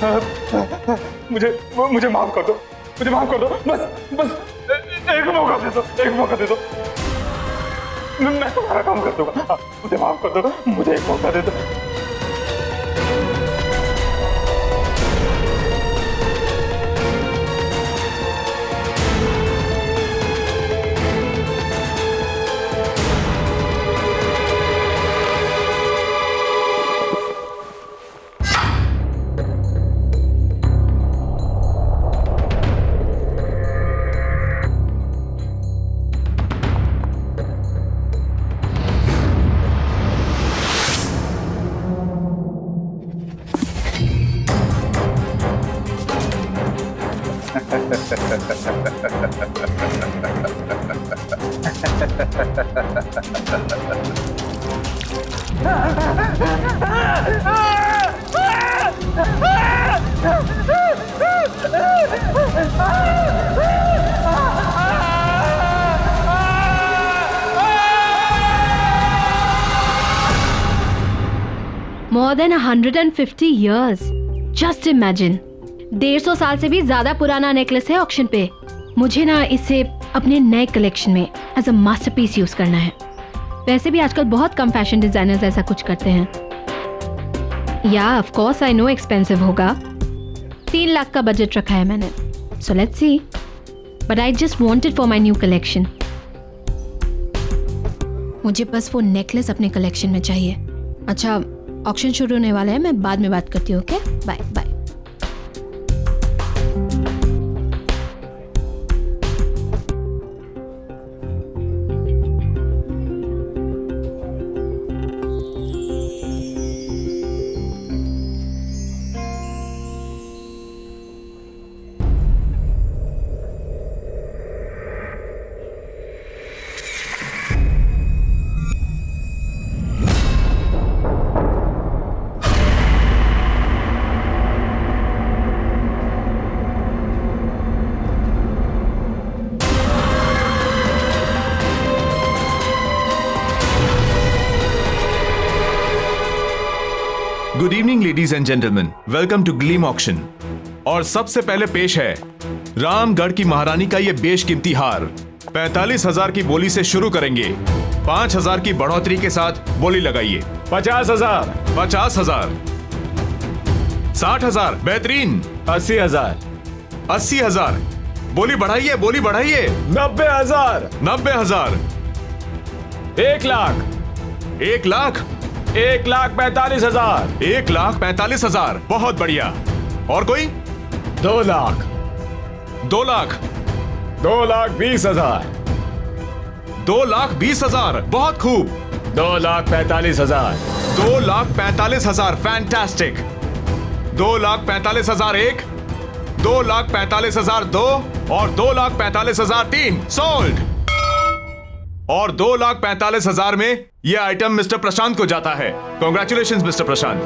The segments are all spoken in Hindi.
मुझे मुझे माफ कर दो, मुझे माफ कर दो, बस बस एक मौका दे दो, एक मौका दे दो, मैं तुम्हारा काम कर दूंगा। मुझे माफ कर दो, मुझे एक मौका दे दो। More than 150 years. Just imagine. 150 साल से भी ज्यादा पुराना नेकलेस है ऑक्शन पे। मुझे ना इसे अपने नए कलेक्शन में एज अ मास्टरपीस यूज करना है। वैसे भी आजकल बहुत कम फैशन डिजाइनर्स ऐसा कुछ करते हैं। या of course I know expensive होगा। 3 लाख का बजट रखा है मैंने। So let's see. But I just want it for my new collection. मुझे बस वो नेकलेस अपने कलेक्शन में चाहिए। अच्छा, ऑक्शन शुरू होने वाला है, मैं बाद में बात करती हूँ। Okay, bye bye. Good evening ladies and gentleman, welcome to Gleam auction. और सबसे पहले पेश है रामगढ़ की महारानी का ये बेशकीमती हार। 45,000 की बोली से शुरू करेंगे। 5,000 की बढ़ोतरी के साथ बोली लगाइए। 50,000, 50,000, 60,000, बेहतरीन। 80,000, 80,000, बोली बढ़ाइए, बोली बढ़ाइए। 90,000, 90,000, 1 लाख, 1 लाख, 1,45,000, 1,45,000, बहुत बढ़िया। और कोई? 2 लाख, 2 लाख, 2,20,000, 2,20,000, बहुत खूब। 2,45,000, 2,45,000, फैंटास्टिक। 2,45,000 एक, 2,45,000 दो, और 2,45,000 तीन। सोल्ड। और 2,45,000 में यह आइटम मिस्टर प्रशांत को जाता है। कॉन्ग्रेचुलेशंस मिस्टर प्रशांत।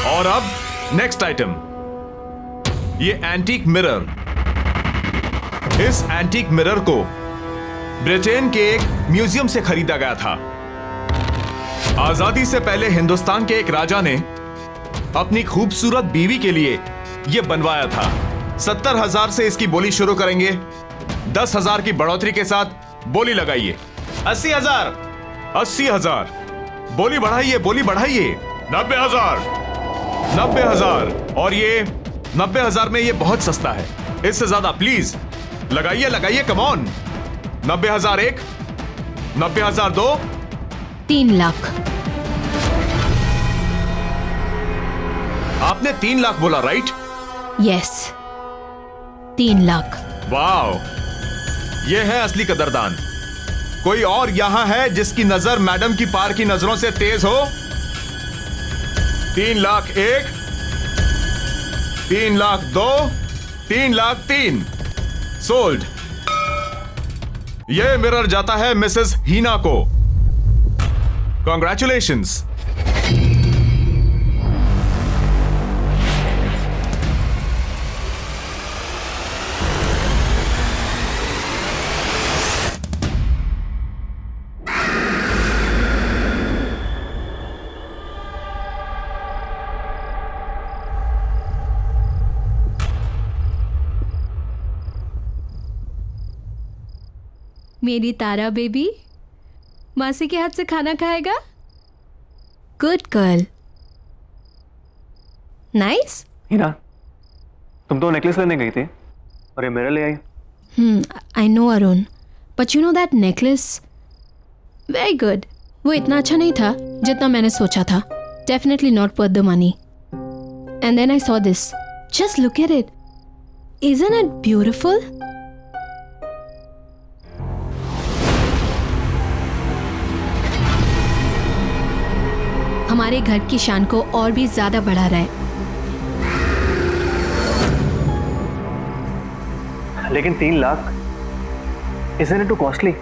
और अब नेक्स्ट आइटम, ये एंटीक मिरर। इस एंटीक मिरर को ब्रिटेन के एक म्यूजियम से खरीदा गया था। आजादी से पहले हिंदुस्तान के एक राजा ने अपनी खूबसूरत बीवी के लिए यह बनवाया था। 70,000 से इसकी बोली शुरू करेंगे। 10,000 की बढ़ोतरी के साथ बोली लगाइए। 80,000, 80,000, बोली बढ़ाइए, बोली बढ़ाइए। 90,000, 90,000, और ये 90,000 में ये बहुत सस्ता है। इससे ज्यादा प्लीज लगाइए, लगाइए, कम ऑन। 90,000 एक, 90,000 दो, 3 लाख। आपने 3 लाख बोला, राइट? यस, 3 लाख। वाओ, ये है असली कदरदान। कोई और यहां है जिसकी नजर मैडम की पार की नजरों से तेज हो? 3 लाख एक, 3 लाख दो, 3 लाख तीन। सोल्ड। यह मिरर जाता है मिसेस हीना को। कॉन्ग्रेचुलेशंस। मेरी तारा बेबी मासी के हाथ से खाना खाएगा? Good girl. नाइस। हीना, तुम तो नेकलेस लेने गई थी और ये मेरे ले आई। I know Arun, but you know that necklace very good. वो इतना अच्छा नहीं था जितना मैंने सोचा था। Definitely not worth the money. And then I saw this. Just look at it. Isn't it beautiful? हमारे घर की शान को और भी ज्यादा बढ़ा रहा है। लेकिन 3 lakh, isn't it too costly?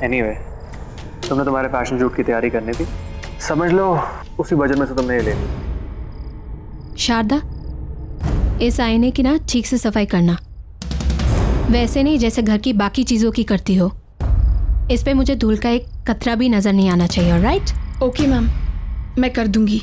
Anyway, तुमने तुम्हारे फैशन शूट की तैयारी करनी थी, समझ लो उसी बजट में से तुमने ये ले ली। शारदा, इस आईने की ना ठीक से सफाई करना, वैसे नहीं जैसे घर की बाकी चीजों की करती हो। इस पे मुझे धूल का एक कतरा भी नजर नहीं आना चाहिए, राइट? ओके मैम, मैं कर दूंगी।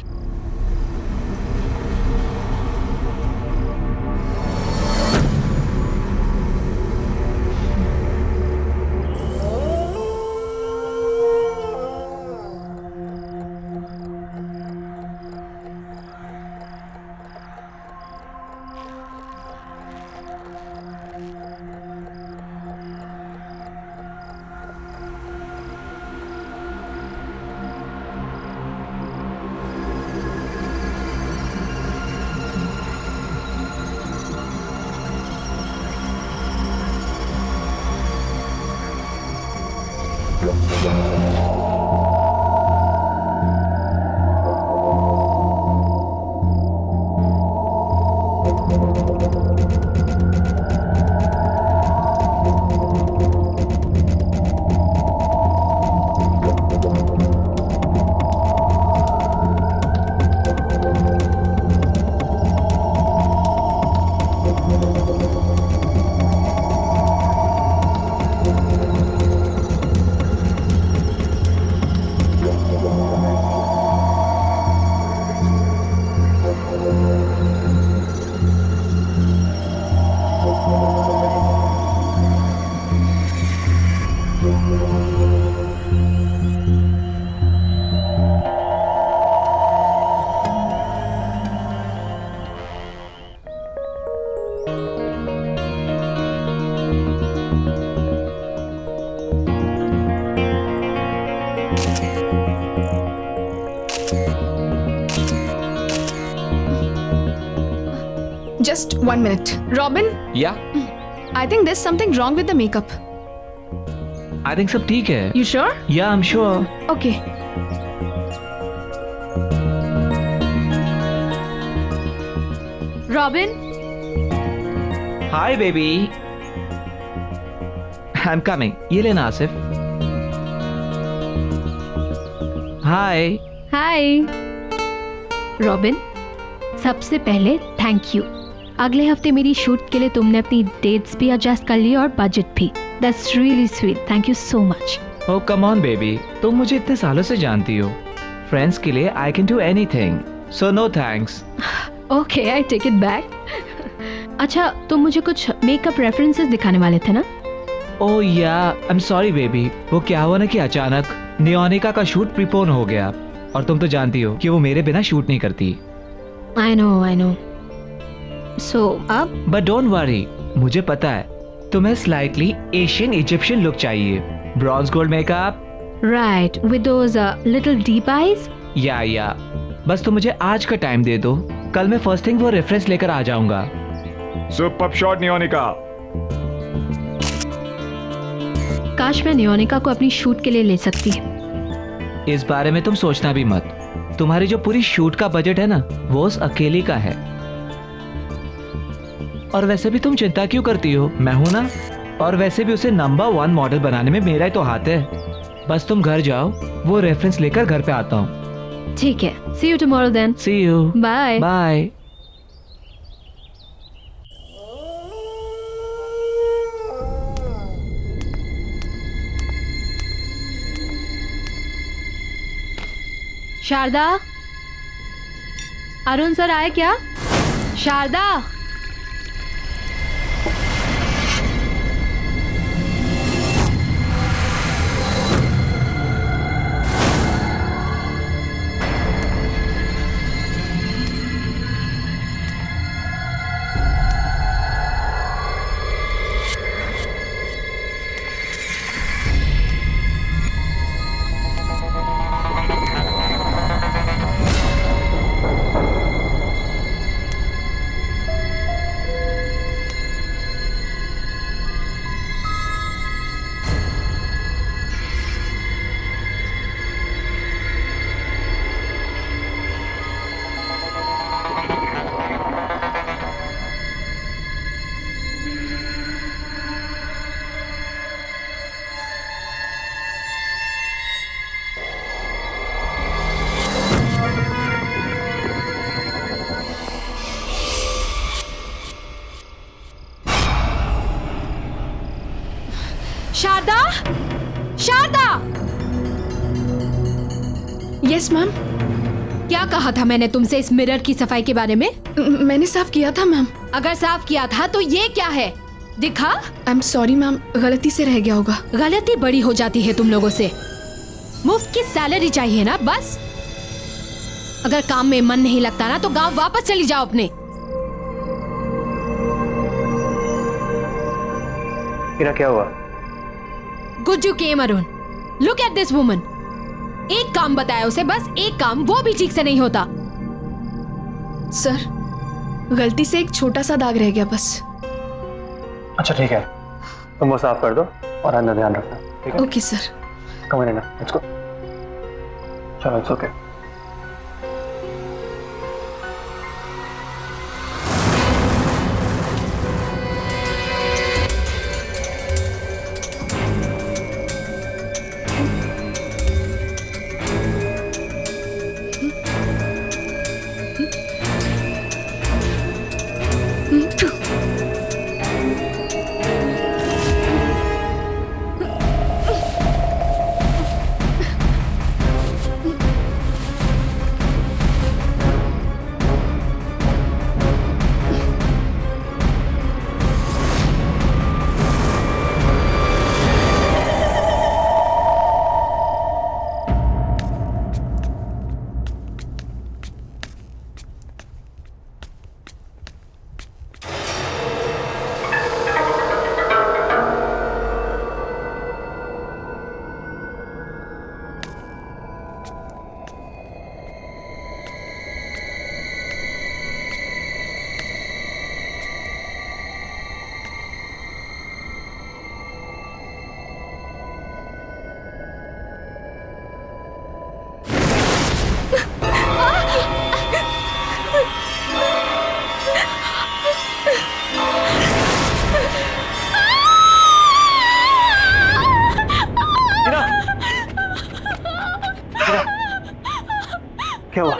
Just 1 minute. Robin, या I think there's something wrong with the makeup. I think सब ठीक है। You sure? या I am sure. Okay. Robin, hi baby, I am coming. ये लेना आसिफ। हाय। हाय। रॉबिन, सबसे पहले थैंक यू। अगले हफ्ते मेरी शूट के लिए तुमने अपनी डेट्स भी एडजस्ट कर ली और बजट भी। That's really sweet. Thank you so much. Oh come on baby, तुम मुझे इतने सालों से जानती हो। फ्रेंड्स के लिए I can do anything, so no thanks. Okay, I take it back. अच्छा, तुम मुझे कुछ मेकअप रेफरेंसेस दिखाने वाले थे ना? ओह या, आई एम सॉरी बेबी। वो क्या हुआ ना कि अचानक नियोनिका का शूट प्रीपोन हो गया और तुम तो जानती हो कि वो मेरे बिना शूट नहीं करती। I know. सो अब? बट डोंट वरी, मुझे पता है तुम्हें स्लाइटली एशियन इजिप्शियन लुक चाहिए। Bronze gold makeup, right, with those little deep eyes. या बस तुम मुझे आज का टाइम दे दो, कल मैं फर्स्ट थिंग वो रेफरेंस लेकर आ जाऊंगा। Superb shot Neonika. काश मैं नियोनिका को अपनी शूट के लिए ले सकती। इस बारे में तुम सोचना भी मत। तुम्हारी जो पूरी शूट का बजट है ना, वो उस अकेली का है। और वैसे भी तुम चिंता क्यों करती हो, मैं हूं ना। और वैसे भी उसे नंबर 1 मॉडल बनाने में मेरा ही तो हाथ है। बस तुम घर जाओ, वो रेफरेंस लेकर घर पे आता हूँ। ठीक है, see you tomorrow then. See you. Bye bye. Sharda, Arun sir आए क्या? शारदा। Yes ma'am. क्या कहा था मैंने तुमसे इस मिरर की सफाई के बारे में? मैंने साफ किया था मैम। अगर साफ किया था तो ये क्या है? दिखा। आई एम सॉरी मैम, गलती से रह गया होगा। गलती बड़ी हो जाती है तुम लोगों से। मुफ्त की सैलरी चाहिए ना बस। अगर काम में मन नहीं लगता ना तो गांव वापस चली जाओ अपने। हीरा क्या हुआ? गुज्जू केम Arun, look at this woman. एक काम बताया उसे, बस एक काम, वो भी ठीक से नहीं होता। सर, गलती से एक छोटा सा दाग रह गया बस। अच्छा ठीक है, तुम वो साफ कर दो और अंदर ध्यान रखना, ठीक है? Okay sir. Come in, let's go. चलो, इट्स ओके। क्या हुआ?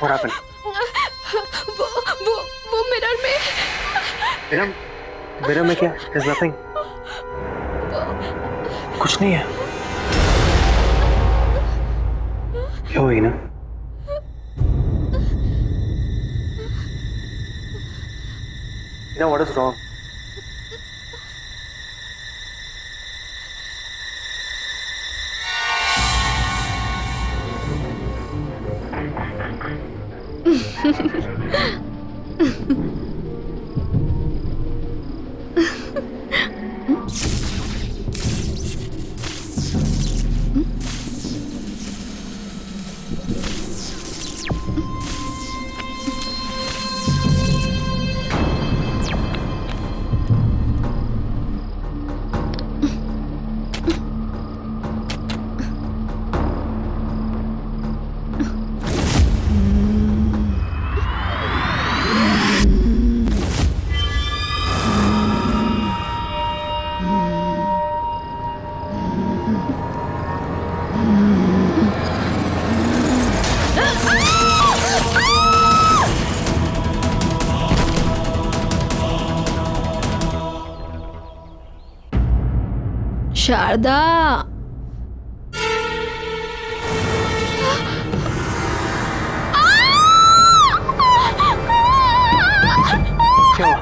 What happened? वो मिरर में। मिरर में क्या? There's nothing. कुछ नहीं है। क्या हुई ना? What is wrong? शारदा, क्या हुआ?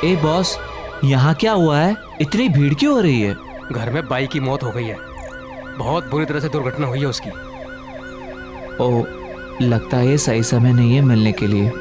ए बॉस, यहाँ क्या हुआ है? इतनी भीड़ क्यों हो रही है? घर में बाई की मौत हो गई है। बहुत बुरी तरह से दुर्घटना हुई है उसकी। ओ, लगता है ये सही समय नहीं है मिलने के लिए।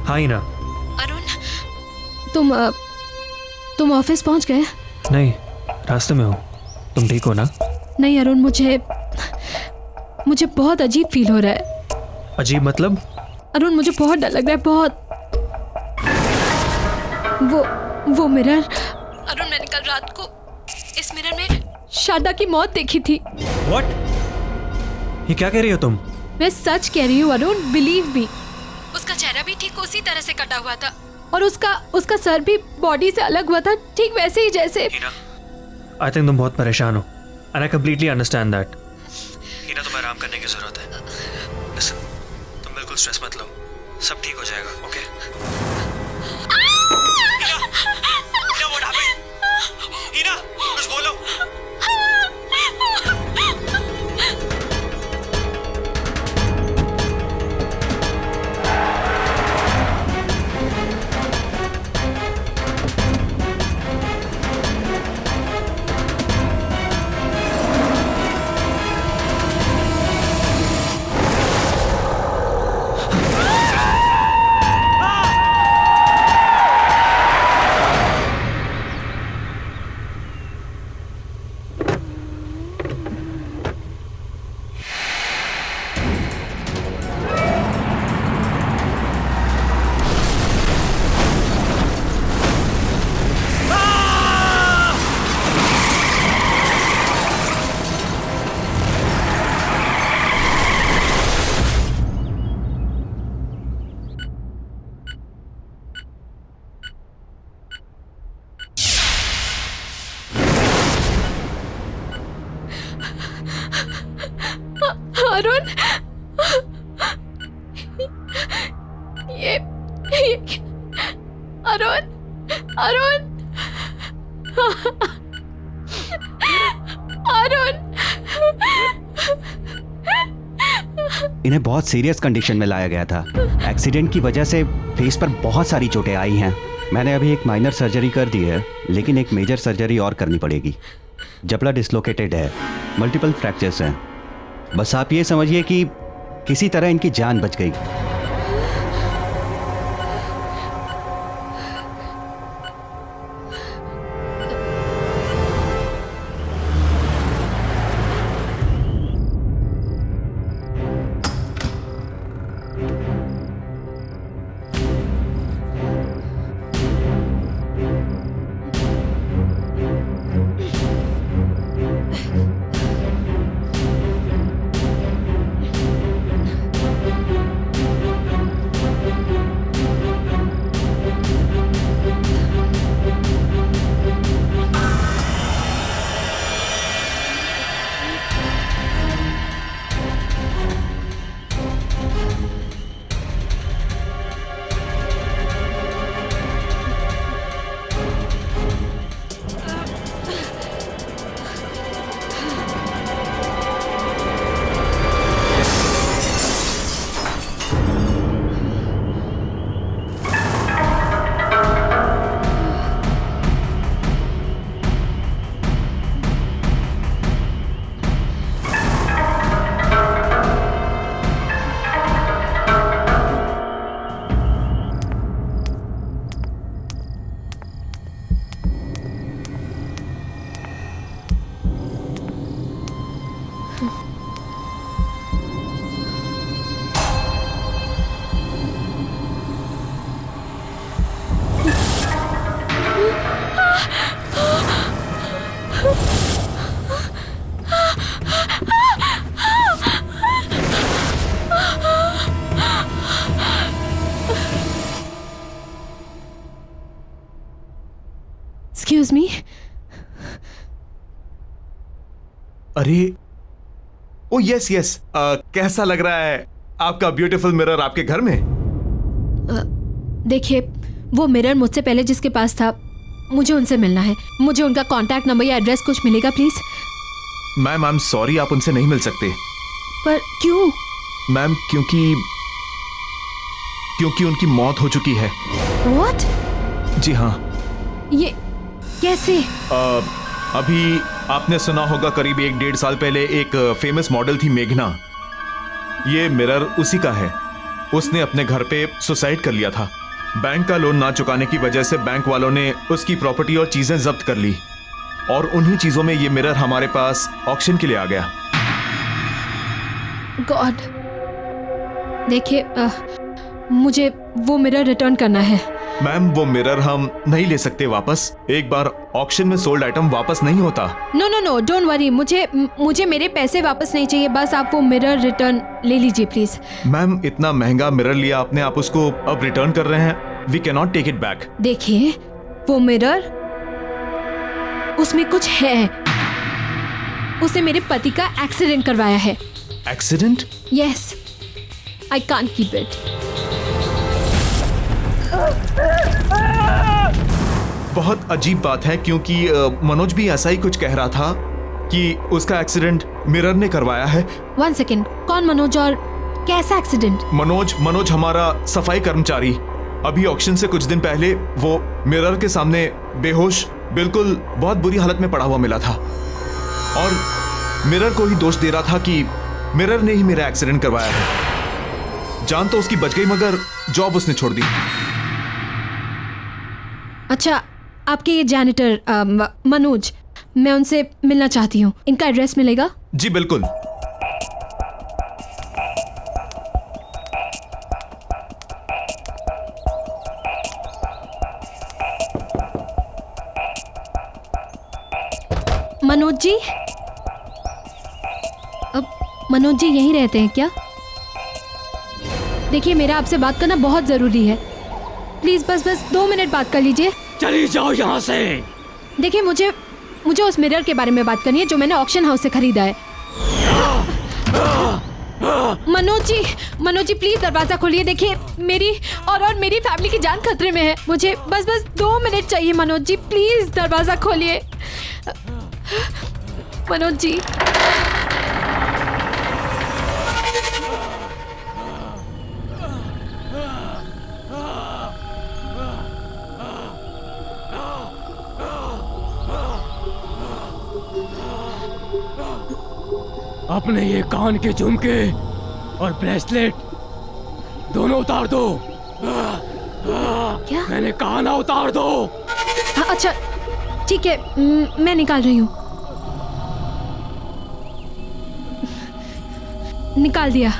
हाँ ही ना। अरुण, तुम ऑफिस पहुंच गए? नहीं, रास्ते में हूँ। तुम ठीक हो ना? नहीं अरुण, मुझे बहुत अजीब फील हो रहा है। अजीब मतलब? अरुण, मुझे बहुत डर लग रहा है, बहुत। वो मिरर, अरुण, मैंने कल रात को इस मिरर में शारदा की मौत देखी थी। What? ये क्या कह रही हो तुम? मैं सच कह रही हूँ अरुण, बिलीव मी। उसका चेहरा भी ठीक उसी तरह से कटा हुआ था और उसका सर भी बॉडी से अलग हुआ था, ठीक वैसे ही जैसे। आई थिंक तुम बहुत परेशान हो and I completely understand that. Heena, तुम्हें आराम करने की जरूरत है। Listen, तुम बिल्कुल स्ट्रेस मत लो, सब ठीक हो जाएगा, okay? Heena, what happened? Heena, कुछ बोलो। अरुण, ये अरुण, अरुण, अरुण। इन्हें बहुत सीरियस कंडीशन में लाया गया था। एक्सीडेंट की वजह से फेस पर बहुत सारी चोटें आई हैं। मैंने अभी एक माइनर सर्जरी कर दी है, लेकिन एक मेजर सर्जरी और करनी पड़ेगी। जबड़ा डिसलोकेटेड है, मल्टीपल फ्रैक्चर्स हैं। बस आप ये समझिए कि किसी तरह इनकी जान बच गई। Excuse me. अरे ओ यस यस, कैसा लग रहा है आपका ब्यूटीफुल मिरर आपके घर में? देखिए, वो मिरर मुझसे पहले जिसके पास था, मुझे उनसे मिलना है। मुझे उनका कांटेक्ट नंबर या एड्रेस कुछ मिलेगा please? Ma'am I am sorry, आप उनसे नहीं मिल सकते। पर क्यों? मैम क्योंकि उनकी मौत हो चुकी है। व्हाट? जी हाँ। ये कैसे? अभी आपने सुना होगा, करीब 1-1.5 साल पहले एक फेमस मॉडल थी मेघना। ये मिरर उसी का है। उसने अपने घर पे सुसाइड कर लिया था। बैंक का लोन ना चुकाने की वजह से बैंक वालों ने उसकी प्रॉपर्टी और चीजें जब्त कर ली, और उन्हीं चीजों में ये मिरर हमारे पास ऑक्शन के लिए आ गया। गॉड, देखिए, मुझे वो मिरर रिटर्न करना है। मैम वो मिरर हम नहीं ले सकते वापस। एक बार ऑक्शन में सोल्ड आइटम वापस नहीं होता। No no no, don't worry. मुझे मेरे पैसे वापस नहीं चाहिए। बस आप वो मिरर रिटर्न ले लीजिए प्लीज। मैम इतना महंगा मिरर लिया आपने, आप उसको अब रिटर्न कर रहे हैं? We can not take it back. देखिए, वो मिरर, उसमें कुछ है। उसे मेरे पति का एक्सीडेंट करवाया है। Accident? Yes, I can't keep it. बहुत अजीब बात है, क्योंकि मनोज भी ऐसा ही कुछ कह रहा था कि उसका एक्सीडेंट मिरर ने करवाया है। 1 सेकेंड, कौन मनोज और कैसा एक्सीडेंट? मनोज हमारा सफाई कर्मचारी। अभी ऑक्शन से कुछ दिन पहले वो मिरर के सामने बेहोश, बिल्कुल बहुत बुरी हालत में पड़ा हुआ मिला था, और मिरर को ही दोष दे रहा था कि मिरर ने ही मेरा एक्सीडेंट करवाया है। जान तो उसकी बच गई, मगर जॉब उसने छोड़ दी। अच्छा, आपके ये जैनिटर मनोज, मैं उनसे मिलना चाहती हूँ। इनका एड्रेस मिलेगा? जी बिल्कुल। मनोज जी, मनोज जी यहीं रहते हैं क्या? देखिए, मेरा आपसे बात करना बहुत जरूरी है। प्लीज बस 2 मिनट बात कर लीजिए। चली जाओ यहाँ से। देखिए, मुझे उस मिरर के बारे में बात करनी है जो मैंने ऑक्शन हाउस से खरीदा है। मनोज जी प्लीज दरवाजा खोलिए। देखिए, मेरी और मेरी फैमिली की जान खतरे में है। मुझे बस 2 मिनट चाहिए। मनोज जी प्लीज दरवाजा खोलिए। मनोज जी, अपने ये कान के झुमके और ब्रेसलेट दोनों उतार दो। क्या? मैंने कहा ना, उतार दो। अच्छा ठीक है, मैं निकाल रही हूँ। निकाल दिया।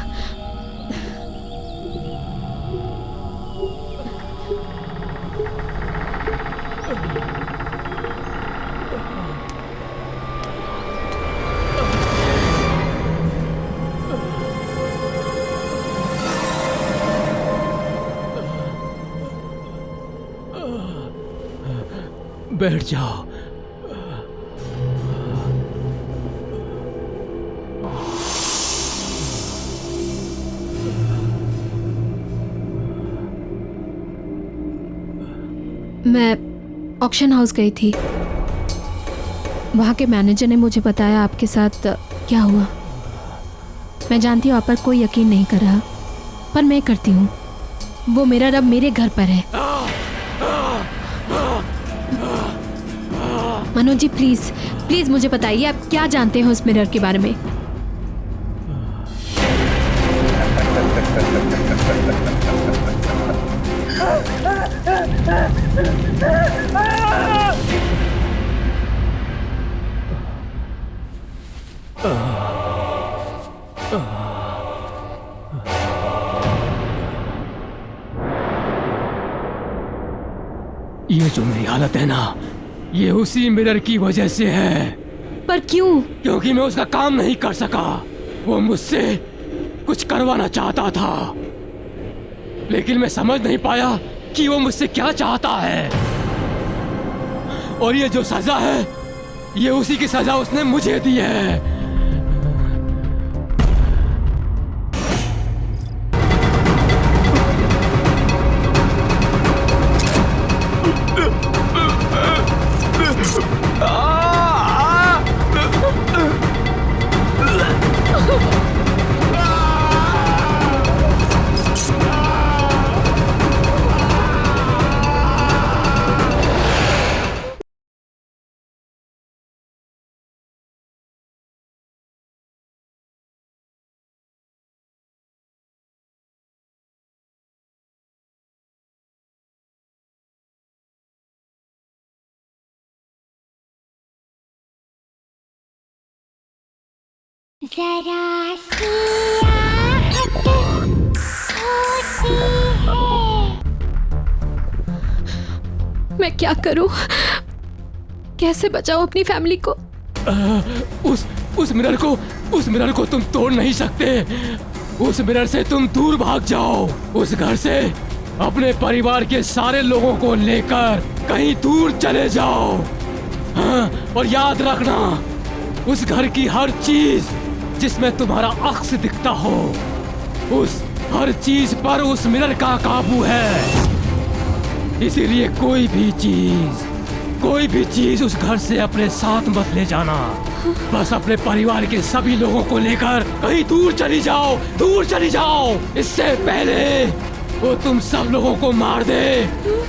बैठ जाओ। मैं ऑक्शन हाउस गई थी। वहाँ के मैनेजर ने मुझे बताया आपके साथ क्या हुआ। मैं जानती हूँ आप पर कोई यकीन नहीं कर रहा, पर मैं करती हूँ। वो मिरर अब मेरे घर पर है। मनोज जी प्लीज मुझे बताइए, आप क्या जानते हैं उस मिरर के बारे में? ये जो मेरी हालत है ना, ये उसी मिरर की वजह से है। पर क्यों? क्योंकि मैं उसका काम नहीं कर सका। वो मुझसे कुछ करवाना चाहता था, लेकिन मैं समझ नहीं पाया कि वो मुझसे क्या चाहता है। और ये जो सजा है, ये उसी की सजा उसने मुझे दी है। जरा सी आहट होती है। मैं क्या करूं? कैसे बचाऊं अपनी फैमिली को? उस मिरर को तुम तोड़ नहीं सकते। उस मिरर से तुम दूर भाग जाओ। उस घर से अपने परिवार के सारे लोगों को लेकर कहीं दूर चले जाओ। हाँ, और याद रखना, उस घर की हर चीज जिसमें तुम्हारा अक्स दिखता हो, उस हर चीज पर उस मिरर का काबू है। इसीलिए कोई भी चीज उस घर से अपने साथ मत ले जाना। बस अपने परिवार के सभी लोगों को लेकर कहीं दूर चली जाओ। इससे पहले वो तुम सब लोगों को मार दे।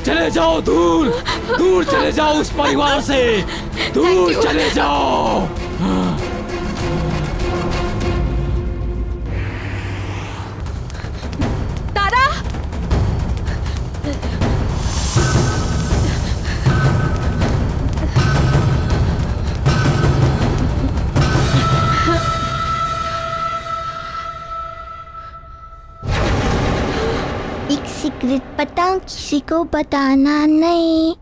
चले जाओ दूर चले जाओ उस परिवार से, दूर चले जाओ। सीक्रेट पता किसी को बताना नहीं।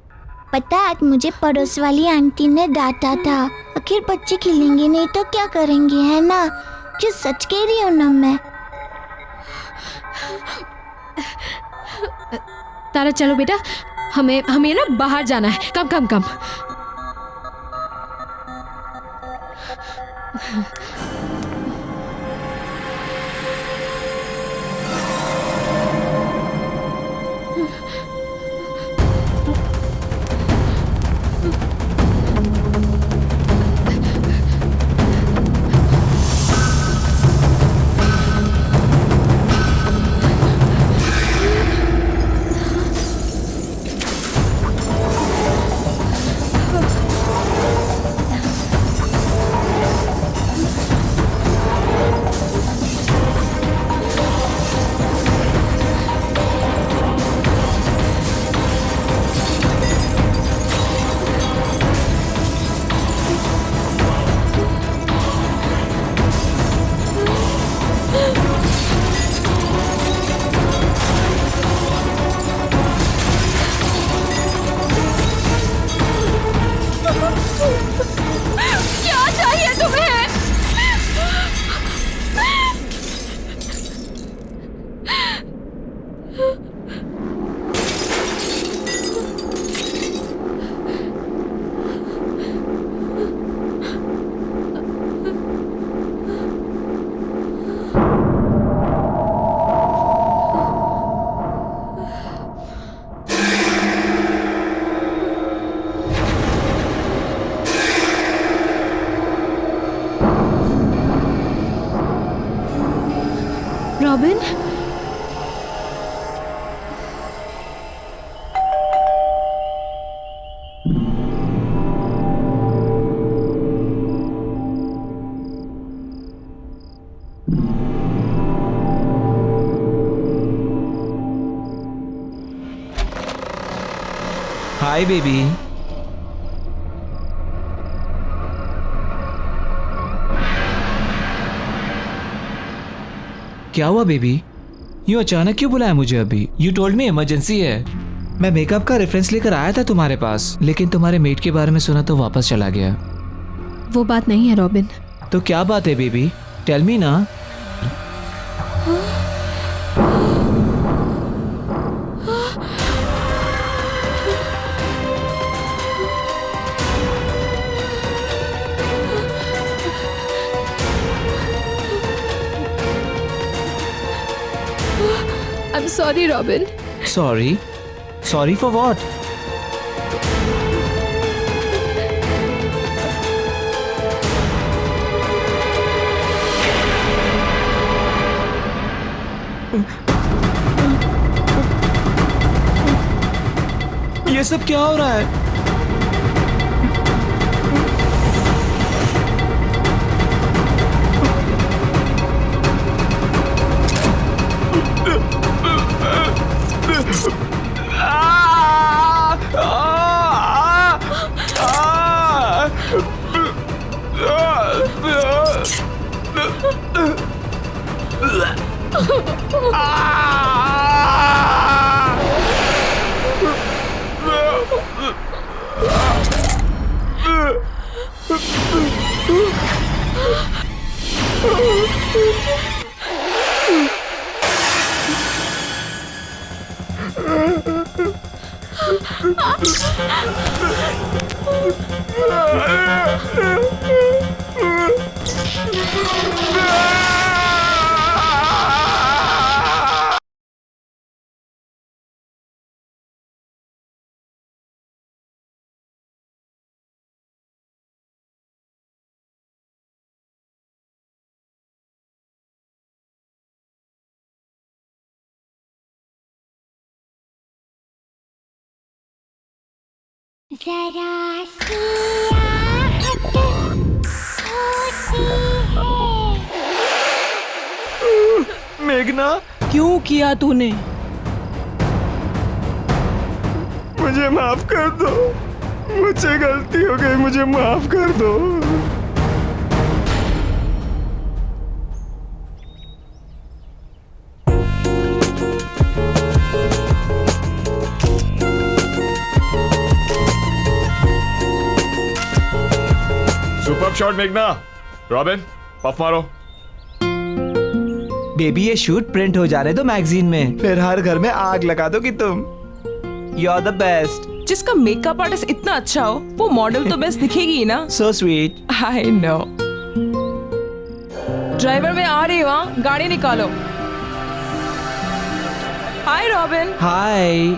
पता आज मुझे पड़ोस वाली आंटी ने डांटा था। आखिर बच्चे खेलेंगे नहीं तो क्या करेंगे, है ना? जो सच कह रही हूँ ना मैं। तारा चलो बेटा, हमें ना बाहर जाना है। कम। Robin, hi baby. क्या हुआ बेबी? यूं अचानक क्यों बुलाया मुझे अभी? यू टोल्ड मी इमरजेंसी है। मैं मेकअप का रेफरेंस लेकर आया था तुम्हारे पास, लेकिन तुम्हारे मेट के बारे में सुना तो वापस चला गया। वो बात नहीं है रॉबिन। तो क्या बात है बेबी? टेल मी ना। Sorry robin. Sorry? Sorry for what? ये सब क्या हो रहा है? जरा सी आहट होती है। मेघना, क्यों किया तूने? मुझे माफ कर दो, मुझसे गलती हो गई, मुझे माफ कर दो। सुपर शॉट मेघना। रॉबिन, पफ मारो। बेबी ये शूट प्रिंट हो जाने दो मैगजीन में, फिर हर घर में आग लगा दोगी तुम। You are the best. जिसका मेकअप आर्टिस्ट इतना अच्छा हो वो मॉडल तो बेस्ट दिखेगी ही ना। So sweet. I know. Driver मैं आ रही हूँ, गाड़ी निकालो। हाय रॉबिन। हाय।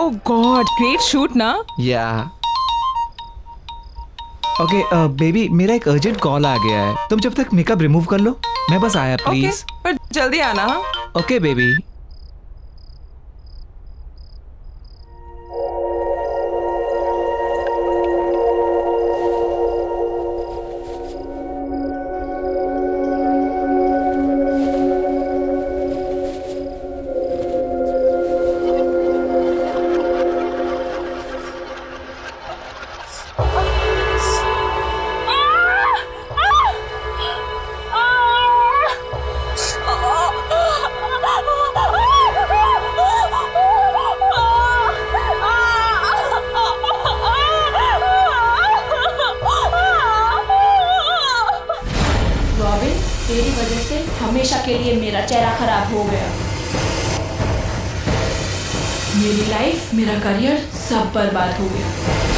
ओह गॉड, ग्रेट शूट ना। या ओके बेबी, मेरा एक अर्जेंट कॉल आ गया है, तुम जब तक मेकअप रिमूव कर लो, मैं बस आया प्लीज। पर जल्दी आना। Okay baby. तेरी वजह से हमेशा के लिए मेरा चेहरा खराब हो गया। मेरी लाइफ, मेरा करियर सब बर्बाद हो गया।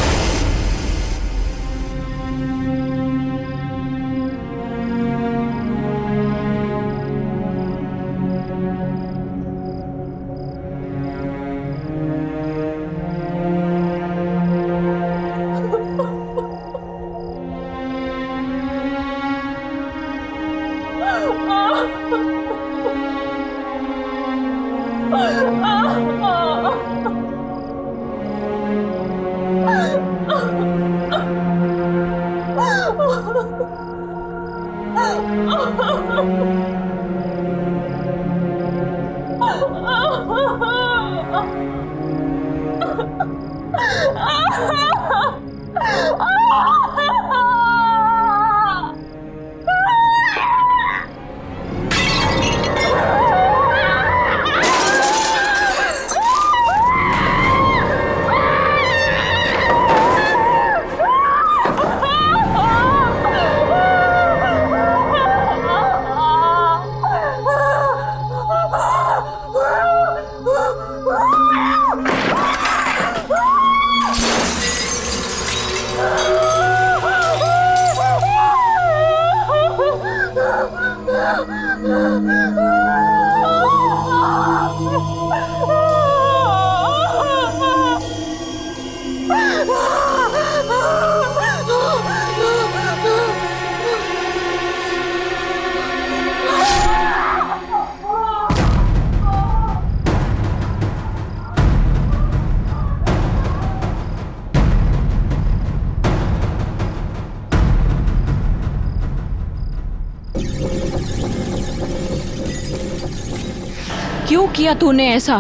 किया तूने ऐसा?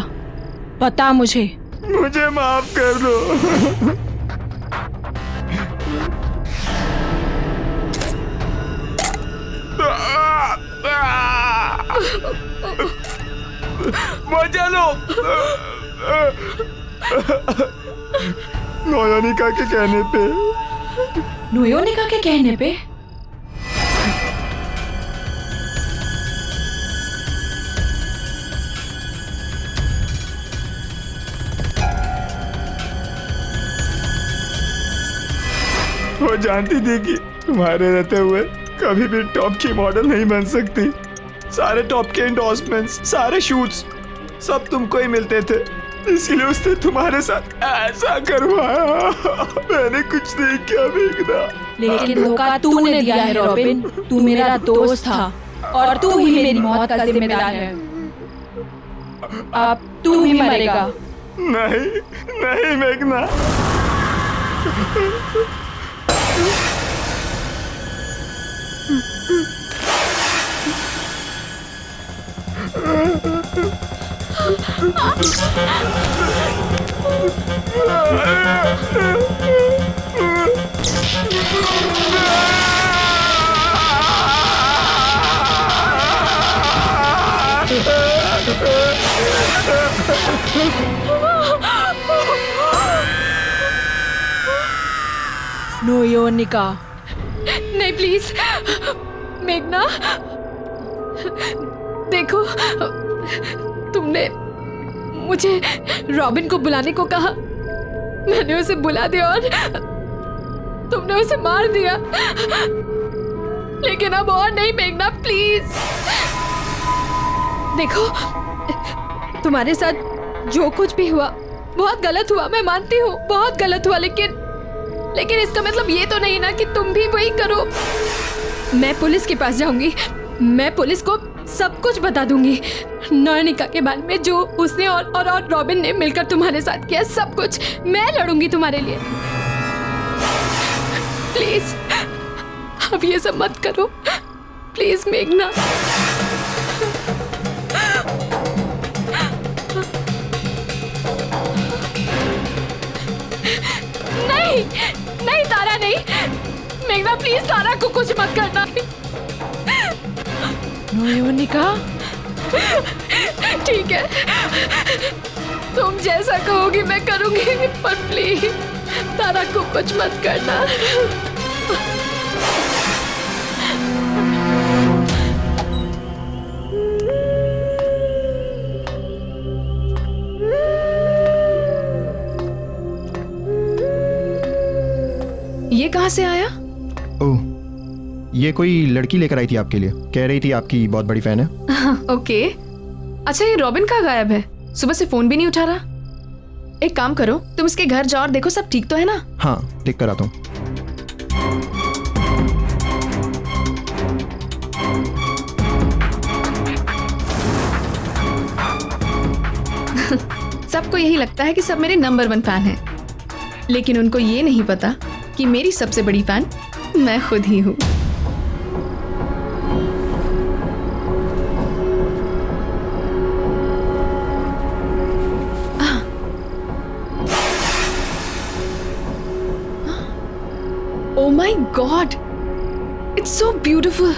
बता मुझे। मुझे माफ कर दो। मजा लो। नोयोनिका के कहने पे। नोयोनिका के कहने पे? वो जानती थी कि तुम्हारे रहते हुए कभी भी टॉप की मॉडल नहीं बन सकती। सारे टॉप के एंडोर्समेंट्स, सारे शूट्स सब तुमको ही मिलते थे, इसीलिए उसने तुम्हारे साथ ऐसा करवाया। मैंने कुछ नहीं किया मेघना। लेकिन धोखा तूने दिया है रॉबिन। तू मेरा दोस्त था और तू ही मेरी मौत का जिम्मेदार है। अब तू ही मरेगा। नहीं नहीं मेघना। नोयोनिका। नहीं प्लीज मेघना, देखो तुमने मुझे रॉबिन को बुलाने को कहा, मैंने उसे बुला दिया और तुमने उसे मार दिया। लेकिन अब और नहीं मेघना, प्लीज। देखो तुम्हारे साथ जो कुछ भी हुआ बहुत गलत हुआ, मैं मानती हूँ बहुत गलत हुआ, लेकिन इसका मतलब ये तो नहीं ना कि तुम भी वही करो। मैं पुलिस के पास जाऊंगी, मैं पुलिस को सब कुछ बता दूंगी, नोयोनिका के बारे में, जो उसने और रॉबिन ने मिलकर तुम्हारे साथ किया, सब कुछ मैं लड़ूंगी तुम्हारे लिए। प्लीज अब ये सब मत करो, प्लीज मेघना। नहीं नहीं तारा, नहीं मेघना, प्लीज तारा को कुछ मत करना। नोयोनिका। ठीक है, तुम जैसा कहोगी मैं करूंगी, पर प्लीज तारा को कुछ मत करना। ये कहाँ से आया? ओह, ये कोई लड़की लेकर आई थी आपके लिए, कह रही थी आपकी बहुत बड़ी फैन है। ओके। अच्छा ये रॉबिन कहाँ गायब है? सुबह से फोन भी नहीं उठा रहा। एक काम करो, तुम इसके घर जाओ और देखो सब ठीक तो है ना? हाँ, देख कर आता हूँ। सबको यही लगता है कि सब मेरे नंबर 1 फैन हैं, लेकिन उनको ये नहीं पता कि मेरी सबसे बड़ी फैन मैं खुद ही हूँ। Oh my God! It's so beautiful.